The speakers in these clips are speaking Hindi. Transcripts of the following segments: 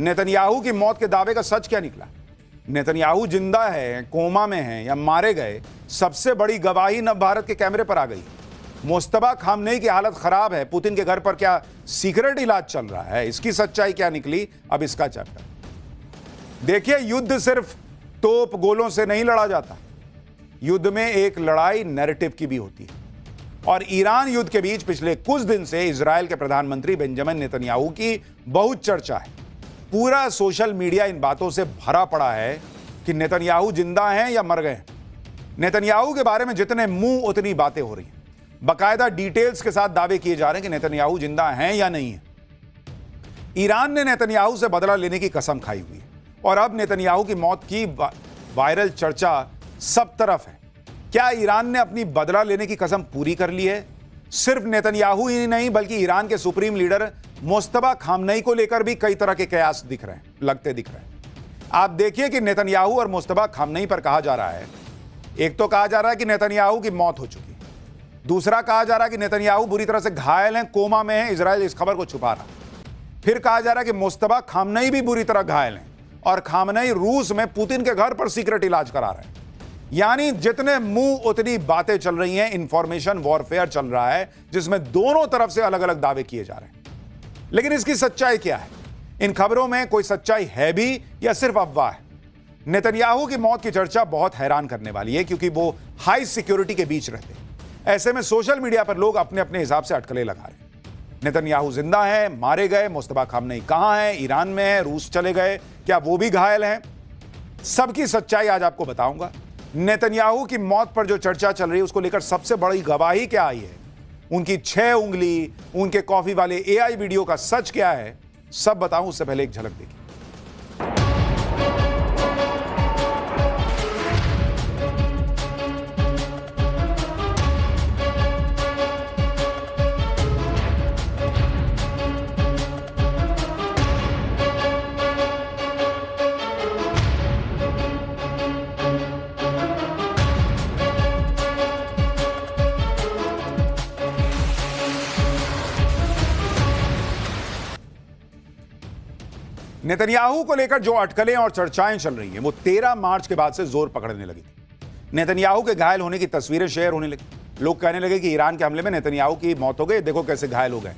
नेतन्याहू की मौत के दावे का सच क्या निकला? नेतन्याहू जिंदा है, कोमा में है या मारे गए, सबसे बड़ी गवाही नव भारत के कैमरे पर आ गई। मुस्तफा खामनेई की हालत खराब है, पुतिन के घर पर क्या सीक्रेट इलाज चल रहा है? इसकी सच्चाई क्या निकली, अब इसका चैप्टर देखिए। युद्ध सिर्फ तोप गोलों से नहीं लड़ा जाता, युद्ध में एक लड़ाई नैरेटिव की भी होती है। और ईरान युद्ध के बीच पिछले कुछ दिन से इजराइल के प्रधानमंत्री बेंजामिन नेतन्याहू की बहुत चर्चा है। पूरा सोशल मीडिया इन बातों से भरा पड़ा है कि नेतन्याहू जिंदा हैं या मर गए हैं। नेतन्याहू के बारे में जितने मुंह उतनी बातें हो रही हैं। बाकायदा डिटेल्स के साथ दावे किए जा रहे हैं कि नेतन्याहू जिंदा हैं या नहीं है। ईरान ने नेतन्याहू से बदला लेने की कसम खाई हुई है और अब नेतन्याहू की मौत की वायरल चर्चा सब तरफ है। क्या ईरान ने अपनी बदला लेने की कसम पूरी कर ली है? सिर्फ नेतन्याहू ही नहीं बल्कि ईरान के सुप्रीम लीडर मुस्तफा खामनेई को लेकर भी कई तरह के कयास दिख रहे हैं। आप देखिए कि नेतन्याहू और मुस्तफा खामनेई पर कहा जा रहा है, एक तो कहा जा रहा है कि नेतन्याहू की मौत हो चुकी है, दूसरा कहा जा रहा है कि नेतन्याहू बुरी तरह से घायल हैं, कोमा में हैं, इजराइल इस खबर को छुपा रहा है। फिर कहा जा रहा है कि मुस्तफा खामनेई भी बुरी तरह घायल हैं और खामनेई रूस में पुतिन के घर पर सीक्रेट इलाज करा रहे हैं। यानी जितने मुंह उतनी बातें चल रही हैं, इंफॉर्मेशन वॉरफेयर चल रहा है जिसमें दोनों तरफ से अलग अलग दावे किए जा रहे हैं। लेकिन इसकी सच्चाई क्या है? इन खबरों में कोई सच्चाई है भी या सिर्फ अफवाह है? नेतन्याहू की मौत की चर्चा बहुत हैरान करने वाली है क्योंकि वो हाई सिक्योरिटी के बीच रहते हैं। ऐसे में सोशल मीडिया पर लोग अपने अपने हिसाब से अटकलें लगा रहे हैं। नेतन्याहू जिंदा है, मारे गए, मुस्तफा खामनेई कहां है, ईरान में है, रूस चले गए, क्या वो भी घायल हैं? सबकी सच्चाई आज आपको बताऊंगा। नेतन्याहू की मौत पर जो चर्चा चल रही है उसको लेकर सबसे बड़ी गवाही क्या आई है, उनकी 6 उंगली, उनके कॉफी वाले एआई वीडियो का सच क्या है, सब बताऊं उससे पहले एक झलक देखिए। नेतन्याहू को लेकर जो अटकलें और चर्चाएं चल रही हैं वो 13 मार्च के बाद से जोर पकड़ने लगी थी। नेतन्याहू के घायल होने की तस्वीरें शेयर होने लगी। लोग कहने लगे कि ईरान के हमले में नेतन्याहू की मौत हो गई, देखो कैसे घायल हो गए।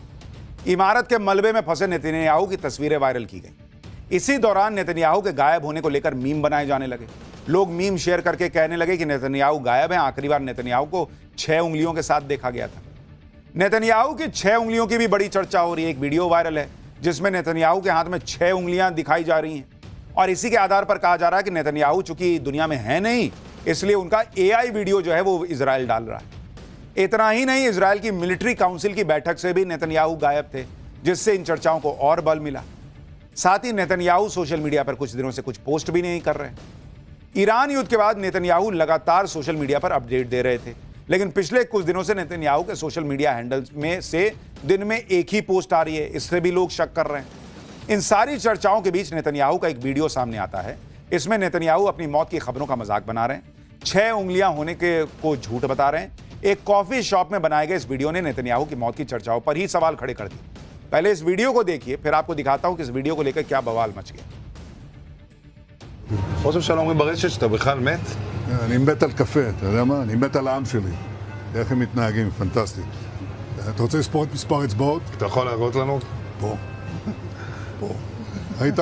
इमारत के मलबे में फंसे नेतन्याहू की तस्वीरें वायरल की गई। इसी दौरान नेतन्याहू के गायब होने को लेकर मीम बनाए जाने लगे। लोग मीम शेयर करके कहने लगे कि नेतन्याहू गायब है, आखिरी बार नेतन्याहू को 6 उंगलियों के साथ देखा गया था। नेतन्याहू की 6 उंगलियों की भी बड़ी चर्चा हो रही है। एक वीडियो वायरल है जिसमें नेतन्याहू के हाथ में 6 उंगलियां दिखाई जा रही हैं और इसी के आधार पर कहा जा रहा है कि नेतन्याहू चूंकि दुनिया में है नहीं, इसलिए उनका एआई वीडियो जो है वो इजराइल डाल रहा है। इतना ही नहीं, इजराइल की मिलिट्री काउंसिल की बैठक से भी नेतन्याहू गायब थे, जिससे इन चर्चाओं को और बल मिला। साथ ही नेतन्याहू सोशल मीडिया पर कुछ दिनों से कुछ पोस्ट भी नहीं कर रहे। ईरान युद्ध के बाद नेतन्याहू लगातार सोशल मीडिया पर अपडेट दे रहे थे, लेकिन पिछले कुछ दिनों से नेतन्याहू के सोशल मीडिया हैंडल्स में से दिन में एक ही पोस्ट आ रही है, इससे भी लोग शक कर रहे हैं। इन सारी चर्चाओं के बीच नेतन्याहू का एक वीडियो सामने आता है। इसमें नेतन्याहू अपनी मौत की खबरों का मजाक बना रहे हैं, 6 उंगलियां होने के को झूठ बता रहे हैं। एक कॉफी शॉप में बनाए गए इस वीडियो ने नेतन्याहू की मौत की चर्चाओं पर ही सवाल खड़े कर दिए। पहले इस वीडियो को देखिए, फिर आपको दिखाता हूं कि इस वीडियो को लेकर क्या बवाल मच गया। ראש הממשלה אומרים ברשת שאתה בכלל מת? אני מת על קפה, אתה יודע מה? אני מת על העם שלי. איך הם מתנהגים, פנטסטי. אתה רוצה לספור את מספר אצבעות? אתה יכול להראות לנו? פה. פה. ראית?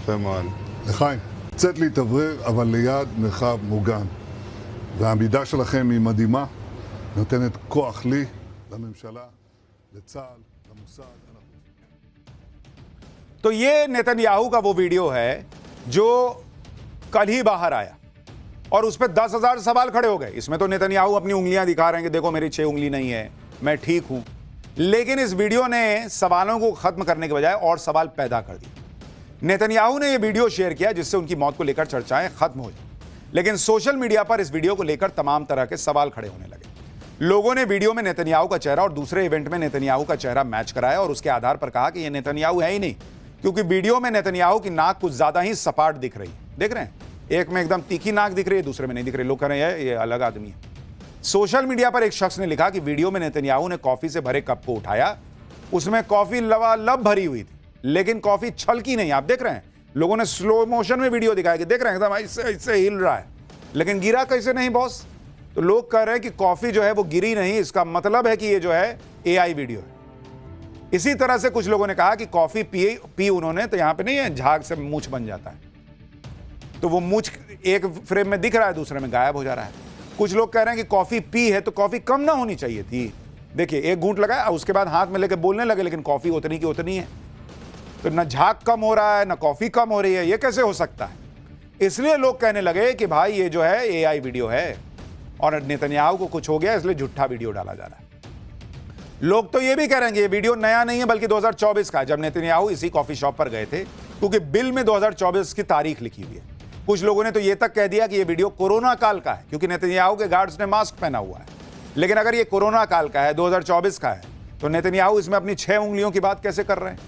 יפה מאוד. לחיים. צאת להתאוורר, אבל ליד מרחב מוגן. והעמידה שלכם היא מדהימה, נותנת כוח לי, לממשלה, לצה"ל, למוסד. तो ये नेतन्याहू का वो वीडियो है जो कल ही बाहर आया और उस पर 10,000 सवाल खड़े हो गए। इसमें तो नेतन्याहू अपनी उंगलियां दिखा रहे हैं कि देखो मेरी 6 उंगली नहीं है, मैं ठीक हूं। लेकिन इस वीडियो ने सवालों को खत्म करने के बजाय और सवाल पैदा कर दिए। नेतन्याहू ने यह वीडियो शेयर किया जिससे उनकी मौत को लेकर चर्चाएं खत्म हो जाए, लेकिन सोशल मीडिया पर इस वीडियो को लेकर तमाम तरह के सवाल खड़े होने लगे। लोगों ने वीडियो में नेतन्याहू का चेहरा और दूसरे इवेंट में नेतन्याहू का चेहरा मैच कराया और उसके आधार पर कहा कि यह नेतन्याहू है ही नहीं, क्योंकि वीडियो में नेतन्याहू की नाक कुछ ज्यादा ही सपाट दिख रही है। देख रहे हैं, एक में एकदम तीखी नाक दिख रही है, दूसरे में नहीं दिख रही। लोग कह रहे हैं ये अलग आदमी है। सोशल मीडिया पर एक शख्स ने लिखा कि वीडियो में नेतन्याहू ने कॉफी से भरे कप को उठाया, उसमें कॉफी लबालब भरी हुई थी। लेकिन कॉफी छलकी नहीं। आप देख रहे हैं, लोगों ने स्लो मोशन में वीडियो दिखाया कि देख रहे हैं एकदम इससे हिल रहा है, लेकिन गिरा कैसे नहीं बॉस? तो लोग कह रहे हैं कि कॉफी जो है वो गिरी नहीं, इसका मतलब है कि ये जो है एआई वीडियो है। इसी तरह से कुछ लोगों ने कहा कि कॉफी पी उन्होंने तो यहां पे नहीं है झाग से मूछ बन जाता है, तो वो मूछ एक फ्रेम में दिख रहा है, दूसरे में गायब हो जा रहा है। कुछ लोग कह रहे हैं कि कॉफी पी है तो कॉफी कम ना होनी चाहिए थी। देखिए, एक घूंट लगाया, उसके बाद हाथ में लेकर बोलने लगे, लेकिन कॉफी उतनी की उतनी है। तो ना झाग कम हो रहा है ना कॉफी कम हो रही है, ये कैसे हो सकता है? इसलिए लोग कहने लगे कि भाई ये जो है एआई वीडियो है और नेतन्याहू को कुछ हो गया, इसलिए झूठा वीडियो डाला जा रहा है। लोग तो ये भी कह रहे हैं कि ये वीडियो नया नहीं है बल्कि 2024 का है, जब नेतन्याहू इसी कॉफी शॉप पर गए थे, क्योंकि बिल में 2024 की तारीख लिखी हुई है। कुछ लोगों ने तो ये तक कह दिया कि ये वीडियो कोरोना काल का है, क्योंकि नेतन्याहू के गार्ड्स ने मास्क पहना हुआ है। लेकिन अगर ये कोरोना काल का है, 2024 का है, तो नेतन्याहू इसमें अपनी 6 उंगलियों की बात कैसे कर रहे हैं?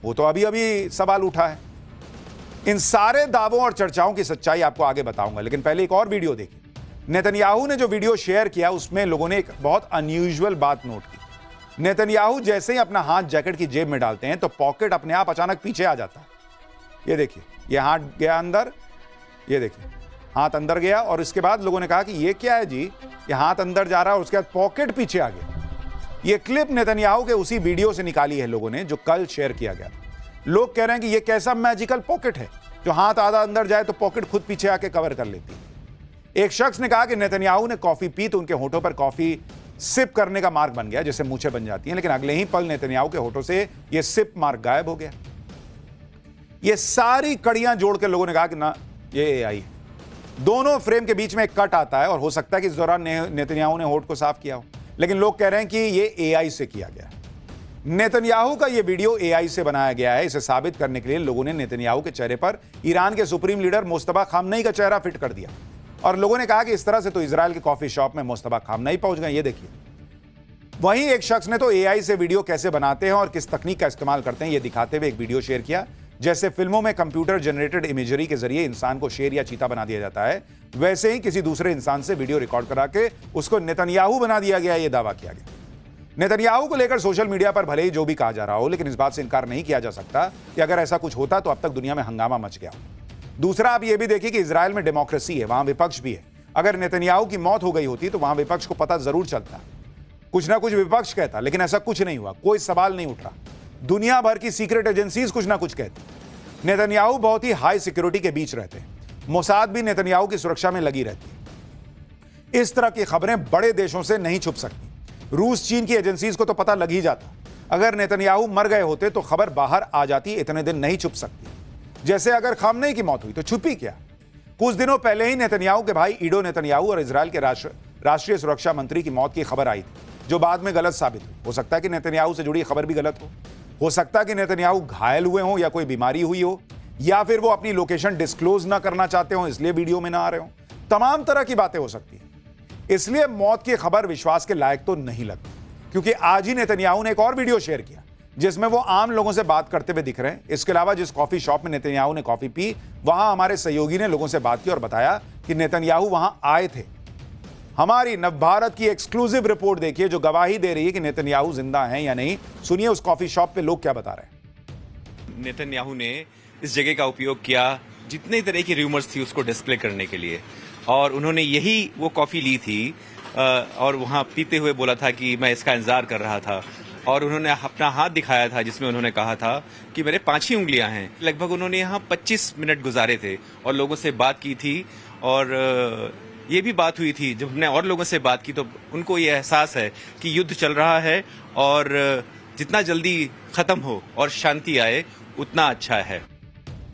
वो तो अभी अभी सवाल उठा है। इन सारे दावों और चर्चाओं की सच्चाई आपको आगे बताऊंगा, लेकिन पहले एक और वीडियो देखिए। नेतन्याहू ने जो वीडियो शेयर किया उसमें लोगों ने एक बहुत अनयूजुअल बात नोट की। नेतन्याहू जैसे ही अपना हाथ जैकेट की जेब में डालते हैं तो पॉकेट अपने आप अचानक पीछे आ जाता है। ये देखिए, ये हाथ गया अंदर, ये देखिए हाथ अंदर गया, और इसके बाद लोगों ने कहा कि ये क्या है जी, ये हाथ अंदर जा रहा है और उसके बाद पॉकेट पीछे आ गया। ये क्लिप नेतन्याहू के उसी वीडियो से निकाली है लोगों ने, जो कल शेयर किया गया। लोग कह रहे हैं कि ये कैसा मैजिकल पॉकेट है, जो हाथ आधा अंदर जाए तो पॉकेट खुद पीछे आके कवर कर लेती है। एक शख्स ने कहा कि नेतन्याहू ने कॉफी पी तो उनके होठों पर कॉफी सिप करने का मार्क बन गया, जैसे मूछें बन जाती हैं, लेकिन अगले ही पल नेतन्याहू के होठों से यह सिप मार्क गायब हो गया। ये सारी कड़ियां जोड़ के लोगों ने कहा कि ना, ये एआई है। दोनों फ्रेम के बीच में एक कट आता है और हो सकता है कि इस दौरान नेतन्याहू ने होठ को साफ किया हो, लेकिन लोग कह रहे हैं कि ये एआई से किया गया है। नेतन्याहू का ये वीडियो एआई से बनाया गया है। इसे साबित करने के लिए लोगों ने नेतन्याहू के चेहरे पर ईरान के सुप्रीम लीडर मुस्तफा खामनेई का चेहरा फिट कर दिया, और लोगों ने कहा कि इस तरह से तो इजराइल के कॉफी शॉप में मुस्तफा खामनेई पहुंच गए। ये देखिए, वहीं एक शख्स ने तो एआई से वीडियो कैसे बनाते हैं और किस तकनीक का इस्तेमाल करते हैं ये दिखाते हुए एक वीडियो शेयर किया। जैसे फिल्मों में कंप्यूटर जनरेटेड इमेजरी के जरिए इंसान को शेर या चीता बना दिया जाता है, वैसे ही किसी दूसरे इंसान से वीडियो रिकॉर्ड करा के उसको नेतन्याहू बना दिया गया, यह दावा किया गया। नेतन्याहू को लेकर सोशल मीडिया पर भले ही जो भी कहा जा रहा हो, लेकिन इस बात से इनकार नहीं किया जा सकता कि अगर ऐसा कुछ होता तो अब तक दुनिया में हंगामा मच गया। दूसरा, आप यह भी देखिए कि इजराइल में डेमोक्रेसी है, वहां विपक्ष भी है। अगर नेतन्याहू की मौत हो गई होती तो वहां विपक्ष को पता जरूर चलता, कुछ ना कुछ विपक्ष कहता, लेकिन ऐसा कुछ नहीं हुआ, कोई सवाल नहीं उठ रहा। दुनिया भर की सीक्रेट एजेंसीज कुछ ना कुछ कहती। नेतन्याहू बहुत ही हाई सिक्योरिटी के बीच रहते हैं, मोसाद भी नेतन्याहू की सुरक्षा में लगी रहती है। इस तरह की खबरें बड़े देशों से नहीं छुप सकती। रूस चीन की एजेंसीज को तो पता लग ही जाता। अगर नेतन्याहू मर गए होते तो खबर बाहर आ जाती, इतने दिन नहीं छुप सकती। जैसे अगर खामनेई की मौत हुई तो छुपी क्या? कुछ दिनों पहले ही नेतन्याहू के भाई ईडो नेतन्याहू और इजराइल के राष्ट्रीय सुरक्षा मंत्री की मौत की खबर आई थी, जो बाद में गलत साबित हुई। हो सकता है कि नेतन्याहू से जुड़ी खबर भी गलत हो सकता है कि नेतन्याहू घायल हुए हों या कोई बीमारी हुई हो, या फिर वो अपनी लोकेशन डिस्क्लोज ना करना चाहते हो इसलिए वीडियो में ना आ रहे हो। तमाम तरह की बातें हो सकती हैं। इसलिए मौत की खबर विश्वास के लायक तो नहीं लगती, क्योंकि आज ही नेतन्याहू ने एक और वीडियो शेयर किया जिसमें वो आम लोगों से बात करते हुए दिख रहे हैं। इसके अलावा जिस कॉफी शॉप में नेतन्याहू ने कॉफी पी, वहां हमारे सहयोगी ने लोगों से बात की और बताया कि नेतन्याहू वहां आए थे। हमारी नवभारत की एक्सक्लूसिव रिपोर्ट देखिए, जो गवाही दे रही है कि नेतन्याहू जिंदा हैं या नहीं। सुनिए उस कॉफी शॉप पे लोग क्या बता रहे हैं। नेतन्याहू ने इस जगह का उपयोग किया जितने तरह की रूमर्स थी उसको डिस्प्ले करने के लिए, और उन्होंने यही वो कॉफी ली थी और वहां पीते हुए बोला था कि मैं इसका इंतजार कर रहा था, और उन्होंने अपना हाथ दिखाया था जिसमें उन्होंने कहा था कि मेरे 5 ही उंगलियां हैं। लगभग उन्होंने यहाँ 25 मिनट गुजारे थे और लोगों से बात की थी, और ये भी बात हुई थी जब हमने और लोगों से बात की तो उनको ये एहसास है कि युद्ध चल रहा है और जितना जल्दी खत्म हो और शांति आए उतना अच्छा है।